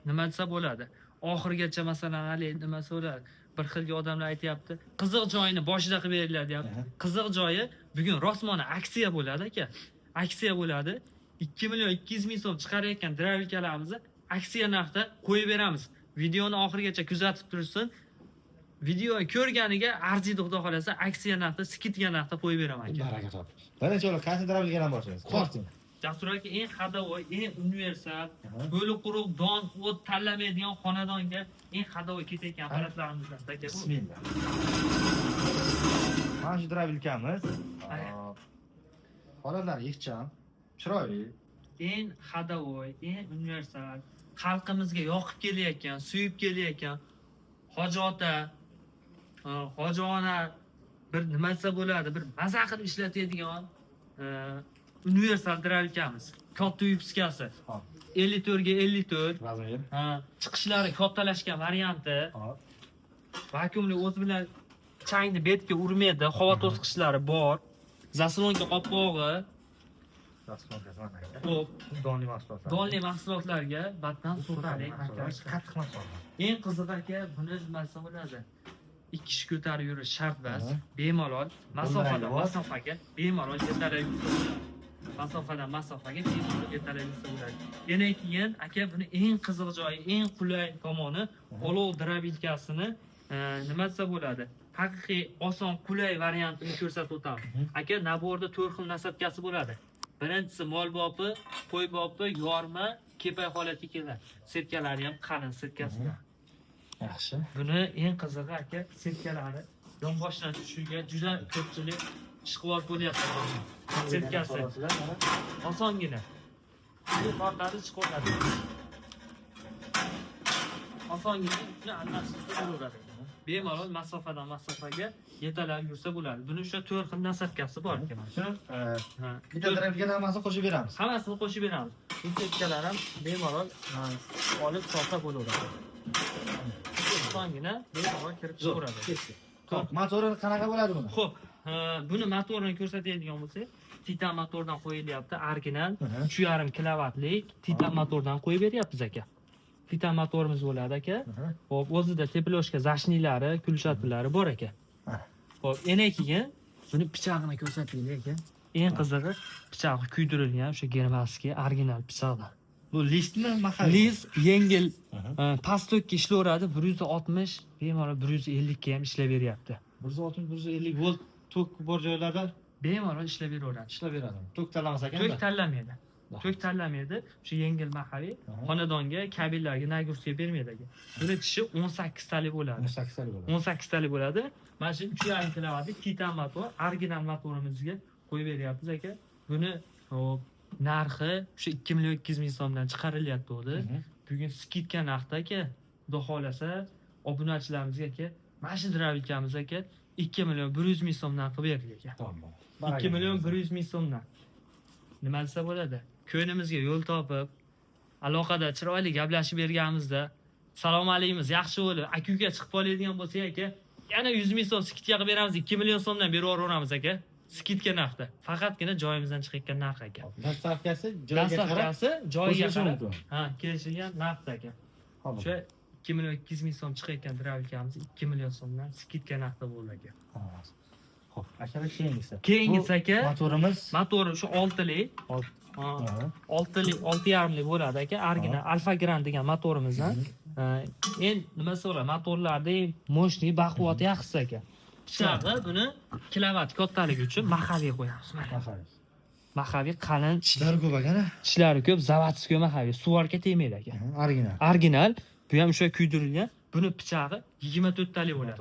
nima desa bo'ladi. Oxirgacha masalan hali nima bo'ladi. Bir xilga odamlar aytayapti, qiziq joyini boshida qilib beringlar deyapti. Qiziq joyi bugun rosmona aksiya bo'ladi aka. Aksiya bo'ladi. 2 million 200 ming so'm chiqarayotgan dravikalarimizni aksiya narxda qo'yib beramiz. Videoni oxirigacha kuzatib tursin. Videoni ko'rganiga arziydi xudo xolasa aksiya narxda, skidga narxda qo'yib beraman aka. Baraka top. Birinchi o'rib qaysi dravikadan boshlaymiz? Qo'rqing. Jasur aka eng xadovoy, eng universal, bo'li quruq, don, o't tanlamaydigan xonadonga eng xadovoy ketayotgan apparatlarimizdan aka. Bismillah. Mana shu dravilkamiz. Holatlari ixcham, chiroyli. Eng xadovoy, eng universal, xalqimizga yoqib kelayotgan, suyib kelayotgan hoji ota, hoji ona bir nima desa bo'ladi, bir maza qilib ishlatadigan universal dravilkamiz. Katta yupskasi. 54 ga 54. Razmer. Chiqishlari kattalashgan varianti. Vakuumli o'zi bilan changni betga urmaydi, havo to'sqichlari bor. Zaslonka qoplog'i. Xo'p, Donli mahsulotlar. donli mahsulotlarga batdan so'ralik. Qattiq mahsulotlar. Eng qizig'i aka, buni nimasi bo'ladi? 2 kishi ko'tarib yurish shart emas. Bemalol masofaga bemalol yetalab yursa bo'ladi. Masofadan masofaga bemalol yetalab yursa bo'ladi. Yana keyin aka buni eng qiziq joyi, eng qulay tomoni olov dravilkasini nima desa bo'ladi? Haqiqiy oson, qulay variantini ko'rsatib o'tamiz. Aka, naborda 4 xil nasabkasi bo'ladi. Birinchisi mol bopi, qo'y bopi, yorma, kepay holatga keladi. Setkalari ham qalin setkasidan. Yaxshi. Buni eng qizig'i aka, setkalari yonboshdan tushishiga juda ko'pchilik ishqiboz bo'lyapti. Setkasi osongina. Bu portlari chiqadi. Osongina uni almashtirsa bo'laveradi. Bemalol masofadan masofaga yetalab yursa bo'ladi. Buni o'sha 4 xil nasabkasi bor ekan. Shu bitta dravilkadan hammasini qo'shib beramiz. Hammasini qo'shib beramiz. Bu setkalar ham bemalol olib sotsa bo'laveradi. Osongina bemalol kirib chiqaveradi. Xo'p, motori qanaqa bo'ladi buni? Xo'p, buni motorini ko'rsatadigan bo'lsak, Titan motordan qo'yilyapti, original 3.5 kilovatlik Titan motordan qo'yib beryapmiz aka. Titan motorimiz bo'ladi aka. Xo'p, o'zida teploshka zashnilari, kulchatlari bor aka. Xo'p, yana keyin buni pichog'ini ko'rsataylik aka. Eng qizig'i pichog'i kuydirilgan o'sha germanskiy original pichoqlar. Bu listmi, mahalliy? List yengil pastokka ishlayveradi, 160, bemalol 150 ga ham ishlab beryapti. 160-150 volt tok bor joylarda Bemalol ishlab beraveradi. ishlab beradi. Tok tanlamas ekan. Tok tanlamaydi. Tok tanlamaydi. O'sha yengil mahalliy xonadonga, kabellarga nagursiya bermaydi aka. Buni tishi 18 talik bo'ladi. 18 talik bo'ladi. 18 talik bo'ladi. Mana shu 3.5 kilovatlik Titan motor, original motorimizga qo'yib beryapmiz aka. Buni narxi o'sha 2 million 200 ming so'mdan chiqarilyapti o'zi. Bugun skidka narxda aka, xudo xolasa obunachilarimizga aka, mana shu dravilkamiz aka 2 million 100 ming so'mdan qilib berdik aka. Tamam. 2 million 100 ming so'mdan. Nima desa bo'ladi? Ko'nimizga yo'l topib, aloqada chiroyli gaplashib berganimizda, salom alaymiz, yaxshi bo'lib, aka-uka chiqib qoladigan bo'lsa aka, yana 100 ming so'm skidga qilib beramiz, 2 million so'mdan berib yuboramiz aka. Skidga narxda. Faqatgina joyimizdan chiqayotgan narx aka. Dastavkasi joyiga qarab, kelishilgan narxda aka. O'sha 2 million 200 ming so'm chiqayotgan dravilkamiz 2 million so'mdan skidga narxda bo'ldi aka. Xo'p, akalar keyingisi. Keyingisi aka, motori shu 6 lik. 6.5 lik bo'ladi aka. Original Alfa Grand degan motorimizdan. Endi nima so'ra, motorlarda mo'shni baquvvat yaxshisi aka. Pichog'i buni kilovat kattaligi uchun mahaviy qo'yamiz. Mahaviy qalin, Tishlari ko'p ekan-a? tishlari ko'p, zavodskiy mahaviy, suvarga tegmaydi aka. Original. Bu ham o'sha kuydirilgan. Buni pichog'i 24 talik bo'ladi.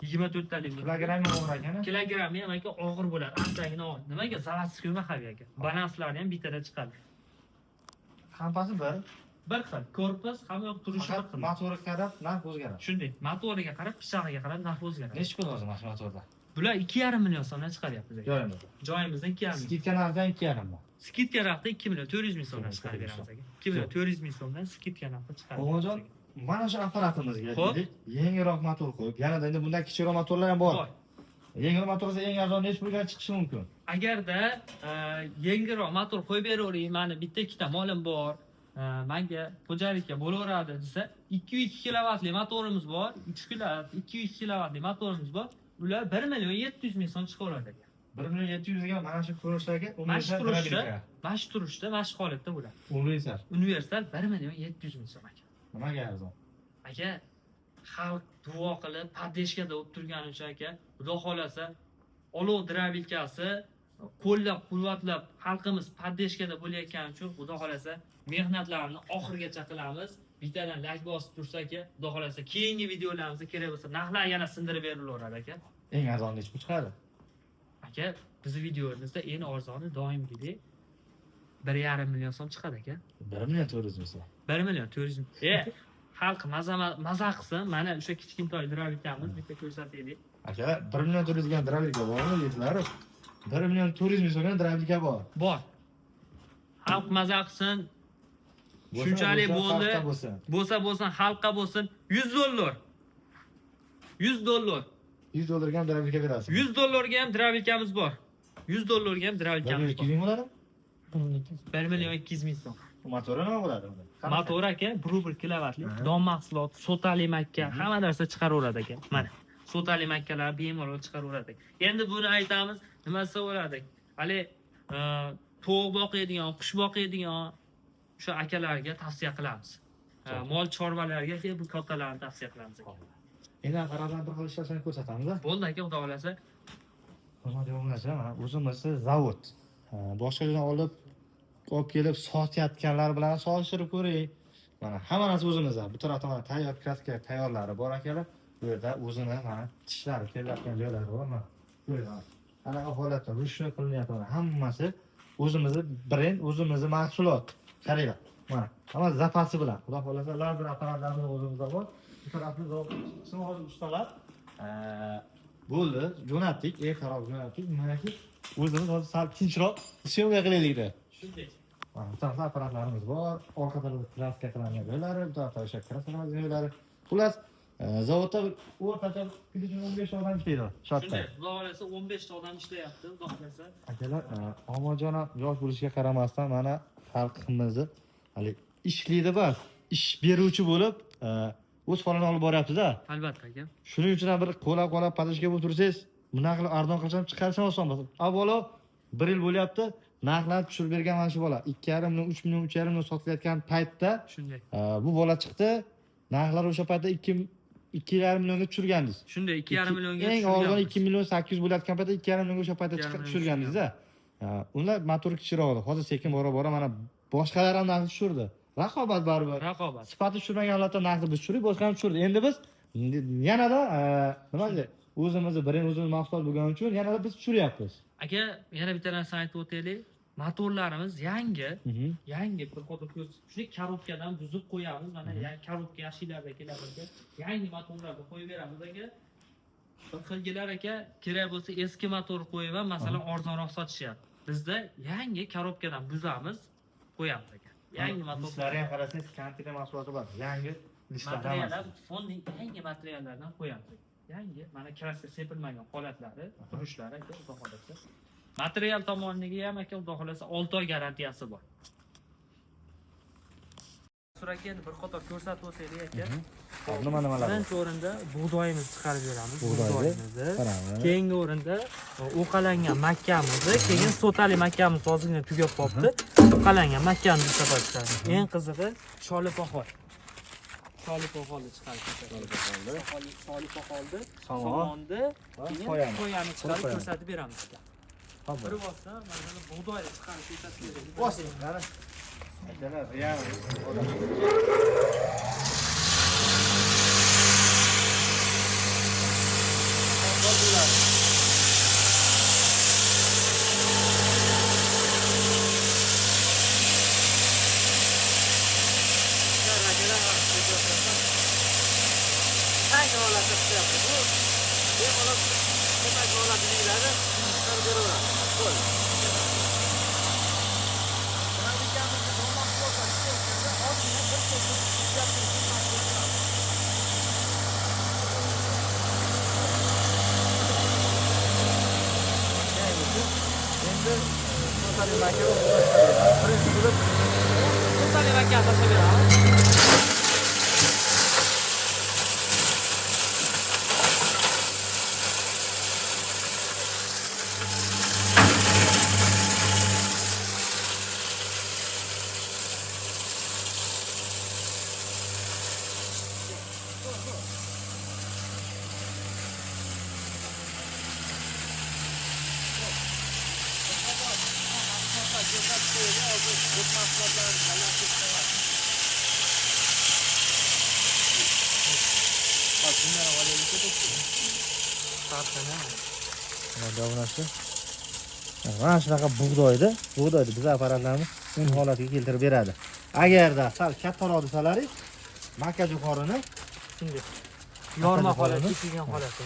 24 talik. Kilogrammi og'ir ekan-a? Kilogrammi ham aka og'ir bo'ladi. Astagina og'ir. Nimaga? Zavodskiy mahaviy aka. Balanslari ham bitada chiqadi. Hammasi Bir xil. Korpus hamma yoq turishi bir xil. Motoriga qarab narx o'zgaradi. Shunday. Motoriga qarab, pichog'iga qarab narx o'zgaradi. Necha pul hozir mana motorda? Bular 2,5 million so'mdan chiqaryapmiz aka. Joyimizda. Joyimizdan 2,5 million. Skidka narxidan 2,5 ming. Skidka narxda 2 million 400 ming so'mdan chiqarib beramiz aka. 2 million 400 ming so'mdan skidka narxda chiqarib. O'g'iljon, mana shu apparatimizga Xo'p. yengilroq motor qo'yib, yanada endi bundan kichikroq motorlar ham bor. Yengil motor esa eng arzon necha pulga chiqishi mumkin? Agarda yengilroq motor qo'yib beravering, mani bitta ikkita molim bor, menga xo'jalikka bo'laveradi desa, 202 kilovatli motorimiz bor, 202 kilovatli motorimiz bor. Ular 1 million 700 ming so'm chiqaveradi ekan. 1 million 700 ga mana shu kuroshdagi Mana shu turishda, mana shu holatda bo'ladi. Universal 1 million 700 ming so'm ekan. Nimaga arzon? Aka, xalq duo qilib, padeshkada o'tirib turgani uchun aka, xudo xolasa, olov drabilkasi qo'llab-quvvatlab xalqimiz padeshkada bo'layotgani uchun xudo xolasa mehnatlarni oxirigacha qilamiz. Bittadan like bosib tursa aka, xudo xolasa keyingi videolarimizda kerak bo'lsa narxlar yana sindirib berilaveradi aka. Eng arzon nechga chiqadi? Aka, bizning videomizda eng arzoni doimgidek 1,5 million so'm chiqadi aka. 1 million 400 ming so'm. 1 million 400 ming. Xalq maza qilsin, mana o'sha kichkintoy drabilkamiz bitta ko'rsataylik. Aka, 1 million 400 ga drabilka bormi, yetlarib? 1 million 400 ming so'mga drabilka bor. Bor. Xalq maza qilsin. Shunchalik bo'ldi. Bo'lsa xalqqa bo'lsin. 100 dollar. 100 dollar. 100 dollarga ham drabilka berasiz. 100 dollarga ham drabilkamiz bor. 100 dollarga ham drabilkamiz bor. 200 ming bo'ladi? 1 million 200 ming so'm. Motori nima bo'ladi unda? Motor aka 1 kilovatli, don mahsulot, sotali makka, hamma narsa chiqaraveradi aka. Mana, sotali makkalar bemalol chiqaraveradi. Endi buni aytamiz, nima desa bo'ladi? Hali to'q boqadigan, qush boqadigan o'sha akalarga tavsiya qilamiz. Mol chorvalarga bu kattalarni tavsiya qilamiz aka. Endi qarordan bir xil ishlashni ko'rsatamiz. Bo'ldi aka, xudo xolasa. Hurmatli obunachilar, mana o'zimiz zavod. Boshqa joydan olib kelib sotayotganlar bilan solishtirib ko'ring. Mana hamma narsa o'zimizda. Bu tarafda mana tayyor kraska tayyorlari bor akalar. Bu yerda o'zini mana tishlari kelayotgan joylari bor. Mana ko'ring. Anaqa holatda rushni qilinyapti. Hammasi o'zimizni brend, o'zimizni mahsulot. Qaranglar. Mana hamma zapasi bilan. Xudo xolasa lazer apparatlarimiz o'zimizda bor. Bu tarafda hozir ustalar bo'ldi, jo'natdik, xarob jo'natdik. Manaki o'zimiz hozir sal tinchroq syomka qilaylik-da. Shunday. Bu tarafda apparatlarimiz bor, orqa tarafda kraska qilingan joylari, bu tarafda o'sha kraska qilingan joylari. Xullas, zavodda o'rtacha 15 odam ishlaydi. Shunday, xudo xolasa 15 ta odam ishlayapti, xudo xolasa. Akalar, omonjon ham yosh bo'lishiga qaramasdan mana xalqimizni hali ishlaydi bas, ish beruvchi bo'lib, o'z holini olib boryapti-da. Albatta aka. Shuning uchun ham bir qo'lab padishga bo'lib tursangiz, bunaqa qilib arzon qilsam chiqarishim oson bo'ladi. Avvalo 1 yil bo'lyapti, narxlarni tushirib bergan mana shu bola 2,5 million, 3 million, 3,5 million sotilayotgan paytda shunday. Bu bola chiqdi. Narxlar o'sha paytda 2,5 millionga tushirgandingiz. Shunday 2,5 millionga eng arzon 2 million 800 bo'layotgan paytda 2,5 millionga o'sha paytda tushirgandingiz-da. Ular motor kichikroq edi. Hozir sekin bora mana boshqalar ham narxni tushirdi. Raqobat baribir. Raqobat. Sifati tushirmagan holatda narxni biz tushirib, boshqa ham tushirdi. Endi biz yanada nima deydi? O'zimizni o'zimiz mahsulot bo'lgani uchun yanada biz tushiryapmiz. Aka, yana bitta narsani aytib o'taylik. Motorlarimiz yangi bir qator shunday korobkadan buzib qo'yamiz. Mana yangi korobka yashillarda keladi aka. Yangi motorlarni qo'yib beramiz aka. Bir xilgilar aka, kerak bo'lsa eski motor qo'yib ham masalan arzonroq sotishyapti. Bizda yangi korobkadan buzamiz, qo'yamiz aka. Yangi motorlar ham qarasangiz, kontekst mahsuloti bor. Yangi materiallar, fondning yangi materiallardan qo'yamiz. Yangi, mana kraska sepilmagan holatlari, turishlari aka, xudo xolasa. Material tomoniga ham aka, xudo xolasa 6 oy garantiyasi bor. Suraka endi bir qator ko'rsatib o'taylik aka. Nimalar? Birinchi o'rinda bug'doyimizni chiqarib beramiz. Bug'doyimizni. Keyingi o'rinda o'qalangan makkamizni, keyin sotali makkamiz hozirgina tugab qolibdi. O'qalangan makkani chiqarib. Eng qizig'i sholipoxol. Sholipoxolni chiqarib beramiz. Sholipoxolni, somonni, keyin qo'yani chiqarib ko'rsatib beramiz. Bir vosita mana bug'doyni chiqarib ko'rsatib beramiz. Bosing, qara. Akalar, real. Shunday aka tashlab beramiz. Davlashdi. Mana shunaqa bug'doyni biz apparatlarimiz un holatiga keltirib beradi. Agarda sal kattaroq desalaringiz, makka jo'xorini Shunday. Yorma holati, tushgan holati.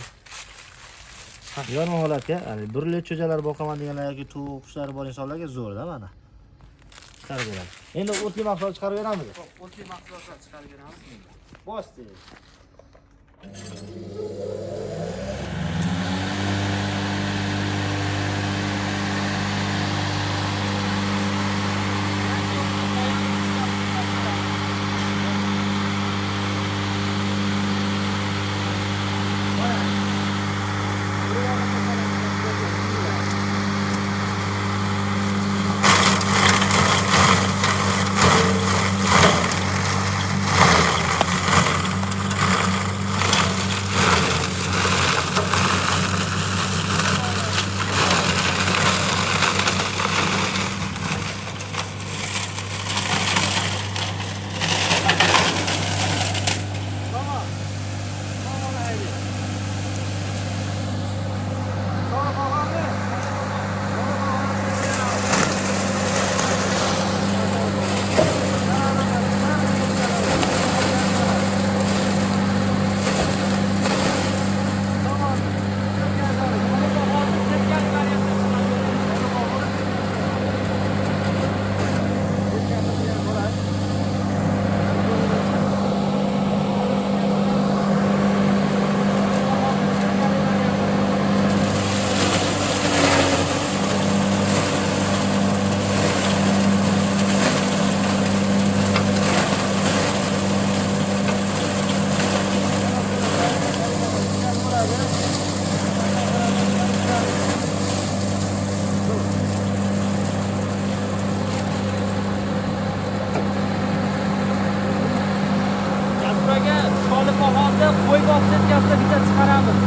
yorma holatga, ya'ni burli cho'jalar boqaman deganlar yoki tovuq, qushlar bor insonlarga zo'rda mana. Chiqarib beradi. Endi o'tli mahsulot chiqarib beramiz. O'tli mahsulotlar chiqarib beramiz. Bosdi. qo'y boq setkasida bitta chiqaramiz.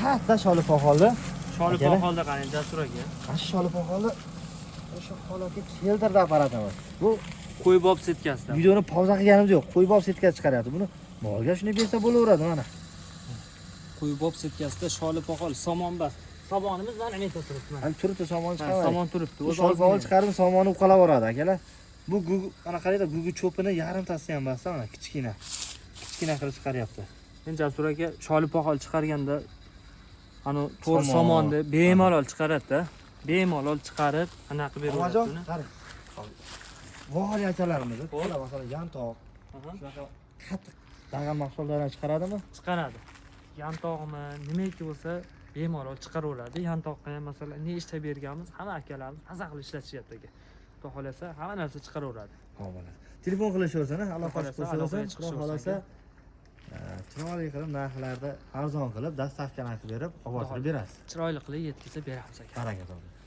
Katta sholipoxolni. Sholipoxolda qani Jasur aka. Mana shu sholipoxolni o'sha holatga keltirdi apparatimiz. Bu Qo'y bob setkasida. videoni pauza qilganimiz yo'q. Qo'y bob setkasi chiqaryapti. Buni molga shuni bersa bo'laveradi mana. Qo'y bob setkasida sholipoxol somonbas. Somonimiz mana men turibdi. Hali turibdi, somon chiqaradi. Somon turibdi. Bu sholipoxol chiqarib somonni uqalaveradi akalar. Bu mana qarayda, gugu cho'pini yarimtasi ham bas, mana kichkina. Kichkina qilib chiqaryapti. Men Jasur aka sholipoxol chiqarganda ana to'g'ri somonni bemalol chiqaradi-da. Bemalol chiqarib, anaqa qilib beradi. Qarang. Vohaliyachalarimiz, masalan, yantoq, shunaqa qattiq dag'al mahsulotlarni chiqaradimi? Chiqaradi. Yantog'mi, nimaiki bo'lsa bemalol chiqaraveradi. Yantoqqa ham masalan ne ishlab berganmiz, hamma akalarimiz maza qilib ishlatishyapti aka. Xudo xolasa hamma narsa chiqaraveradi. Xo'p, bo'ladi. Telefon qilishaversin, aloqa qilishsin, xudo xolasa chiroyli qilib narxlarni arzon qilib, dastavkani qilib berib, olib berasiz. Chiroyli qilib yetkazib beramiz aka. Baraka toping.